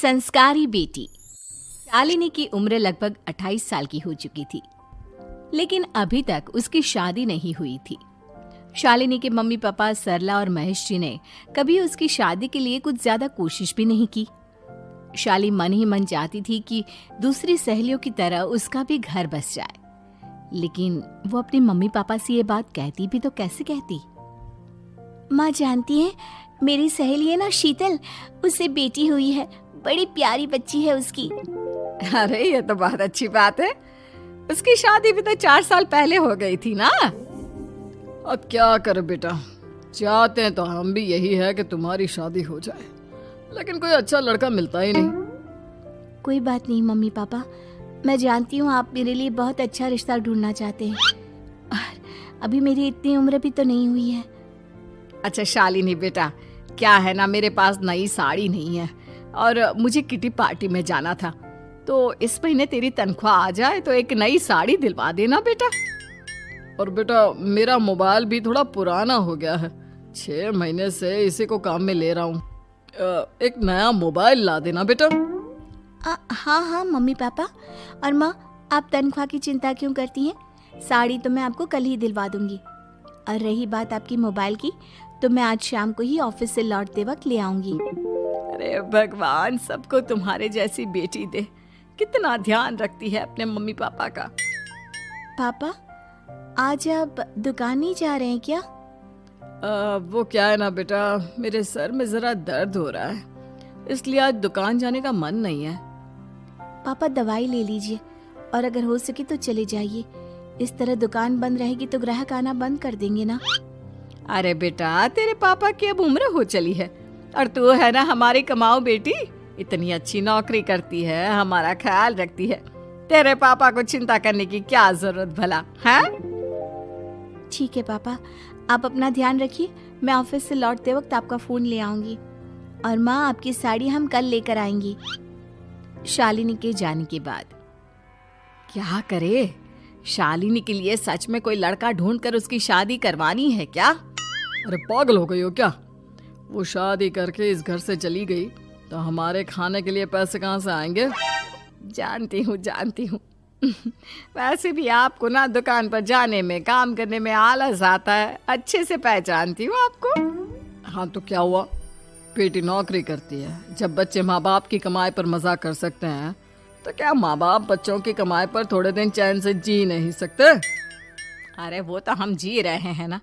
संस्कारी बेटी। शालिनी की उम्र लगभग 28 साल की हो चुकी थी, लेकिन अभी तक उसकी शादी नहीं हुई थी। शालिनी के मम्मी पापा सरला और महेश जी ने कभी उसकी शादी के लिए कुछ ज्यादा कोशिश भी नहीं की। शाली मन ही मन चाहती थी कि दूसरी सहेलियों की तरह उसका भी घर बस जाए, लेकिन वो अपने मम्मी पापा से ये बात कहती भी तो कैसे कहती। माँ जानती है, मेरी सहेली है ना शीतल, उससे बेटी हुई है, बड़ी प्यारी बच्ची है उसकी। अरे ये तो बहुत अच्छी बात है। उसकी शादी भी तो 4 साल पहले हो गई थी ना। अब क्या करे बेटा, चाहते हैं तो हम भी यही है कि तुम्हारी शादी हो जाए, लेकिन कोई अच्छा लड़का मिलता ही नहीं। कोई बात नहीं मम्मी पापा, मैं जानती हूँ आप मेरे लिए बहुत अच्छा रिश्ता ढूंढना चाहते हैं, और अभी मेरी इतनी उम्र भी तो नहीं हुई है। अच्छा शालिनी बेटा, क्या है ना, मेरे पास नई साड़ी नहीं है और मुझे किटी पार्टी में जाना था, तो इस महीने तेरी तनख्वाह आ जाए तो एक नई साड़ी दिलवा देना बेटा। और बेटा मेरा मोबाइल भी थोड़ा पुराना हो गया है, 6 महीने से इसी को काम में ले रहा हूँ, एक नया मोबाइल ला देना बेटा। हाँ हाँ मम्मी पापा। और माँ, आप तनख्वाह की चिंता क्यों करती हैं? साड़ी तो मैं आपको कल ही दिलवा दूंगी। और रही बात आपकी मोबाइल की, तो मैं आज शाम को ही ऑफिस से लौटते वक्त ले आऊंगी। अरे भगवान सबको तुम्हारे जैसी बेटी दे, कितना ध्यान रखती है अपने मम्मी पापा का। पापा, आज आप दुकान नहीं जा रहे हैं क्या? वो क्या है ना बेटा, मेरे सर में जरा दर्द हो रहा है, इसलिए आज दुकान जाने का मन नहीं है। पापा दवाई ले लीजिए, और अगर हो सके तो चले जाइए। इस तरह दुकान बंद रहेगी तो ग्राहक आना बंद कर देंगे ना। अरे बेटा, तेरे पापा की अब उम्र हो चली है, और तू है ना हमारी कमाऊ बेटी, इतनी अच्छी नौकरी करती है, हमारा ख्याल रखती है, तेरे पापा को चिंता करने की क्या जरूरत भला है? ठीक है पापा, आप अपना ध्यान रखिए, मैं ऑफिस से लौटते वक्त आपका फोन ले आऊंगी। और माँ, आपकी साड़ी हम कल लेकर आएंगी। शालिनी के जाने के बाद क्या करे, शालिनी के लिए सच में कोई लड़का ढूंढकर उसकी शादी करवानी है क्या? अरे पागल हो गई हो क्या? वो शादी करके इस घर से चली गई तो हमारे खाने के लिए पैसे कहाँ से आएंगे? जानती हूँ वैसे भी आपको ना दुकान पर जाने में, काम करने में आलस आता है, अच्छे से पहचानती हूँ आपको। हाँ तो क्या हुआ, बेटी नौकरी करती है, जब बच्चे माँ बाप की कमाई पर मजाक कर सकते हैं, तो क्या माँ बाप बच्चों की कमाई पर थोड़े दिन चैन से जी नहीं सकते? अरे वो तो हम जी रहे हैं ना,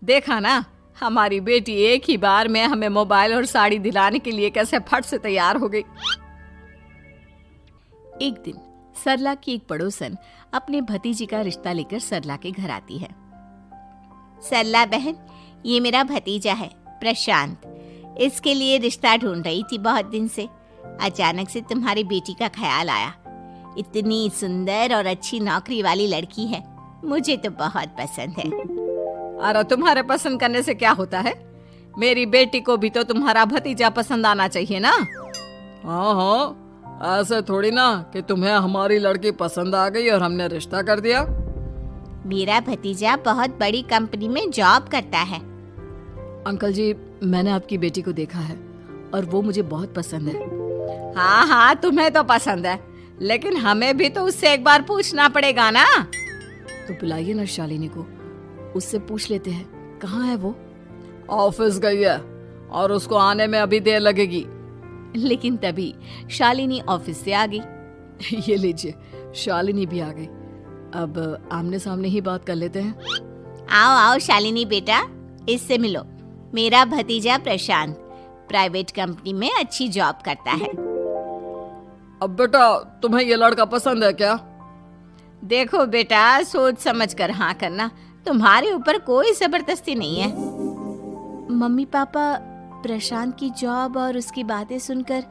देखा ना हमारी बेटी एक ही बार में हमें मोबाइल और साड़ी दिलाने के लिए कैसे फट से तैयार हो गई। एक दिन सरला की एक पड़ोसन अपने भतीजी का रिश्ता लेकर सरला के घर आती है। सरला बहन, ये मेरा भतीजा है प्रशांत, इसके लिए रिश्ता ढूंढ रही थी बहुत दिन से। अचानक से तुम्हारी बेटी का ख्याल आया, इतनी सुंदर और अच्छी नौकरी वाली लड़की है, मुझे तो बहुत पसंद है। अरे तुम्हारे पसंद करने से क्या होता है, मेरी बेटी को भी तो तुम्हारा भतीजा पसंद आना चाहिए ना। हाँ, ऐसे थोड़ी ना कि तुम्हें हमारी लड़की पसंद आ गई और हमने रिश्ता कर दिया। मेरा भतीजा बहुत बड़ी कंपनी में जॉब करता है। अंकल जी, मैंने आपकी बेटी को देखा है और वो मुझे बहुत पसंद है। हाँ, तुम्हें तो पसंद है, लेकिन हमें भी तो उससे एक बार पूछना पड़ेगा ना। तो बुलाइए ना शालिनी को, उससे पूछ लेते हैं कहाँ है वो। ऑफिस गई है और उसको आने में अभी देर लगेगी। लेकिन तभी शालिनी ऑफिस से आ गई। ये लीजिए, शालिनी भी आ गई, अब आमने सामने ही बात कर लेते हैं। आओ आओ शालिनी बेटा, इससे मिलो, मेरा भतीजा प्रशांत प्राइवेट कंपनी में अच्छी जॉब करता है। अब बेटा तुम्हें ये लड़का पसंद है क्या? देखो बेटा, सोच समझ कर हाँ करना, तुम्हारे ऊपर कोई जबरदस्ती नहीं है। मम्मी पापा, प्रशांत की जॉब और उसकी बातें सुनकर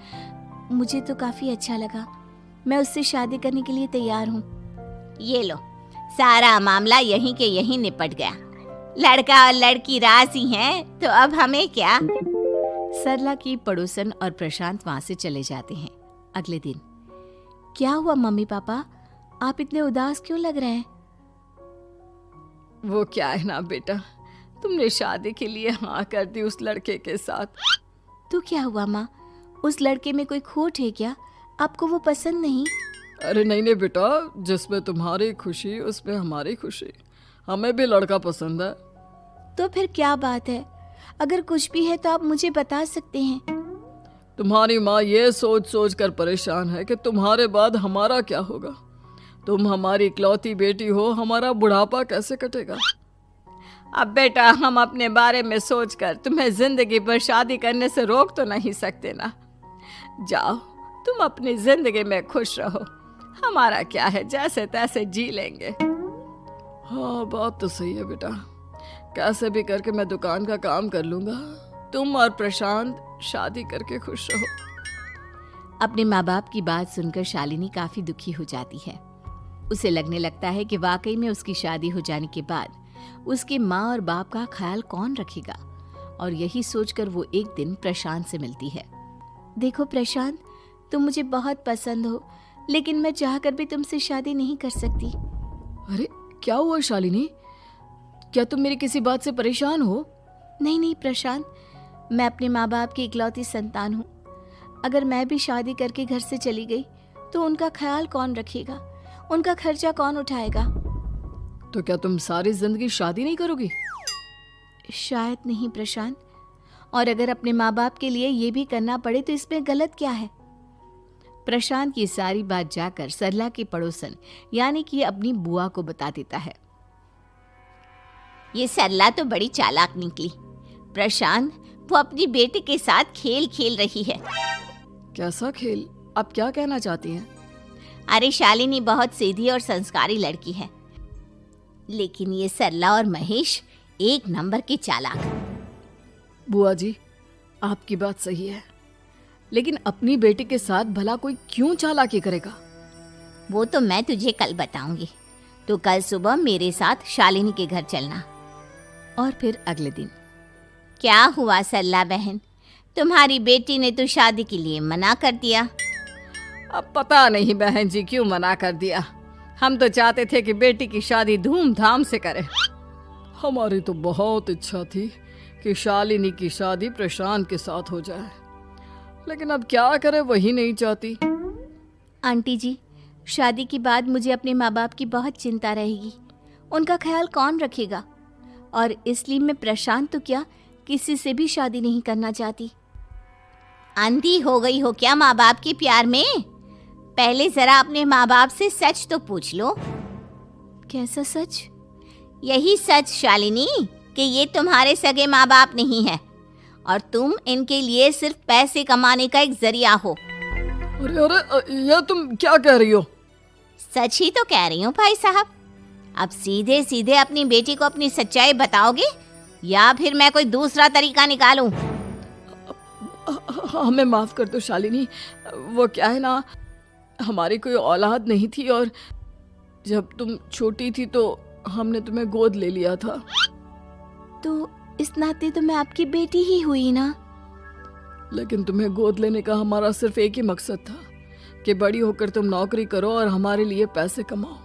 मुझे तो काफी अच्छा लगा, मैं उससे शादी करने के लिए तैयार हूँ। ये लो, सारा मामला यहीं के यहीं निपट गया, लड़का और लड़की राजी हैं, तो अब हमें क्या। सरला की पड़ोसन और प्रशांत वहां से चले जाते हैं। अगले दिन, क्या हुआ मम्मी पापा, आप इतने उदास क्यों लग रहे हैं? वो क्या है ना बेटा, तुमने शादी के लिए हाँ कर दी उस लड़के के साथ। तो क्या हुआ माँ, उस लड़के में कोई खोट है क्या? आपको वो पसंद नहीं? अरे नहीं बेटा, जिसमें तुम्हारी खुशी उसमें हमारी खुशी। हमें भी लड़का पसंद है। तो फिर क्या बात है? अगर कुछ भी है तो आप मुझे बता सकते हैं। तुम्हारी माँ ये सोच सोच कर परेशान है कि तुम्हारे बाद हमारा क्या होगा। तुम हमारी इकलौती बेटी हो, हमारा बुढ़ापा कैसे कटेगा। अब बेटा, हम अपने बारे में सोचकर तुम्हें जिंदगी भर शादी करने से रोक तो नहीं सकते ना। जाओ, तुम अपनी जिंदगी में खुश रहो। हमारा क्या है, जैसे तैसे जी लेंगे। हाँ, बात तो सही है बेटा। कैसे भी करके मैं दुकान का काम कर लूंगा। तुम और प्रशांत शादी करके खुश रहो। अपने माँ बाप की बात सुनकर शालिनी काफी दुखी हो जाती है। उसे लगने लगता है कि वाकई में उसकी शादी हो जाने के बाद उसके माँ और बाप का ख्याल कौन रखेगा। और यही सोचकर वो एक दिन प्रशांत से मिलती है। देखो प्रशांत, तुम मुझे बहुत पसंद हो, लेकिन मैं चाहकर भी तुमसे शादी नहीं कर सकती। अरे क्या हुआ शालिनी? क्या तुम मेरी किसी बात से परेशान हो? नहीं प्रशांत, मैं अपने माँ बाप की इकलौती संतान हूँ। अगर मैं भी शादी करके घर से चली गई तो उनका ख्याल कौन रखेगा, उनका खर्चा कौन उठाएगा। तो क्या तुम सारी जिंदगी शादी नहीं करोगी? शायद नहीं प्रशांत, और अगर अपने माँ बाप के लिए ये भी करना पड़े तो इसमें गलत क्या है। प्रशांत ये सारी बात जाकर सरला की पड़ोसन यानी कि अपनी बुआ को बता देता है। ये सरला तो बड़ी चालाक निकली। प्रशांत, वो अपनी बेटी के साथ खेल खेल रही है। कैसा खेल? आप क्या कहना चाहती हैं? अरे शालिनी बहुत सीधी और संस्कारी लड़की है, लेकिन ये सरला और महेश एक नंबर के चालाक। बुआ जी, आपकी बात सही है, लेकिन अपनी बेटी के साथ भला कोई क्यों चालाकी करेगा? वो तो मैं तुझे कल बताऊंगी। तो कल सुबह मेरे साथ शालिनी के घर चलना। और फिर अगले दिन। क्या हुआ सरला बहन, तुम्हारी बेटी ने तो शादी के लिए मना कर दिया। अब पता नहीं बहन जी क्यों मना कर दिया। हम तो चाहते थे कि बेटी की शादी धूमधाम से करें। हमारी तो बहुत इच्छा थी कि शालिनी की शादी प्रशांत के साथ हो जाए, लेकिन अब क्या करें, वही नहीं चाहती। आंटी जी, शादी के बाद मुझे अपने माँ बाप की बहुत चिंता रहेगी। उनका ख्याल कौन रखेगा, और इसलिए मैं प्रशांत तो क्या किसी से भी शादी नहीं करना चाहती। अंधी हो गई हो क्या माँ बाप के प्यार में? पहले जरा अपने माँ बाप से सच तो पूछ लो। कैसा सच? यही सच शालिनी कि ये तुम्हारे सगे माँ बाप नहीं है और तुम इनके लिए सिर्फ पैसे कमाने का एक जरिया हो। अरे ये तुम क्या कह रही हो? सच ही तो कह रही हूँ भाई साहब। अब सीधे सीधे अपनी बेटी को अपनी सच्चाई बताओगे या फिर मैं कोई दूसरा तरीका निकालूं? हमें माफ कर दो शालिनी। वो क्या है ना, हमारी कोई औलाद नहीं थी और जब तुम छोटी थी तो हमने तुम्हें गोद ले लिया था। तो इस नाते तो मैं आपकी बेटी ही हुई ना। लेकिन तुम्हें गोद लेने का हमारा सिर्फ एक ही मकसद था कि बड़ी होकर तुम नौकरी करो और हमारे लिए पैसे कमाओ,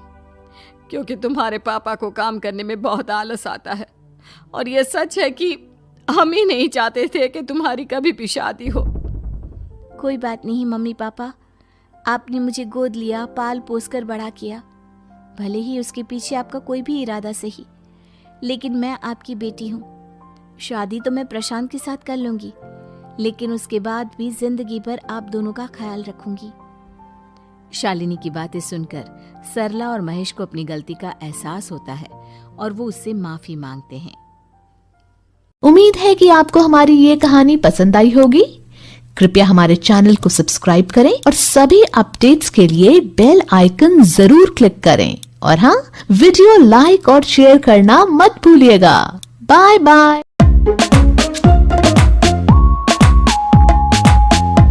क्योंकि तुम्हारे पापा को काम करने में बहुत आलस आता है। और ये सच है कि हम ही नहीं चाहते थे कि तुम्हारी कभी भी शादी हो। कोई बात नहीं मम्मी पापा, आपने मुझे गोद लिया, पाल पोस कर बड़ा किया। भले ही उसके पीछे आपका कोई भी इरादा सही, लेकिन मैं आपकी बेटी हूँ। शादी तो मैं प्रशांत के साथ कर लूंगी, लेकिन उसके बाद भी जिंदगी भर आप दोनों का ख्याल रखूंगी। शालिनी की बातें सुनकर सरला और महेश को अपनी गलती का एहसास होता है और वो उससे माफी मांगते हैं। उम्मीद है कि आपको हमारी ये कहानी पसंद आई होगी। कृपया हमारे चैनल को सब्सक्राइब करें और सभी अपडेट्स के लिए बेल आइकन जरूर क्लिक करें। और हाँ, वीडियो लाइक और शेयर करना मत भूलिएगा। Bye bye.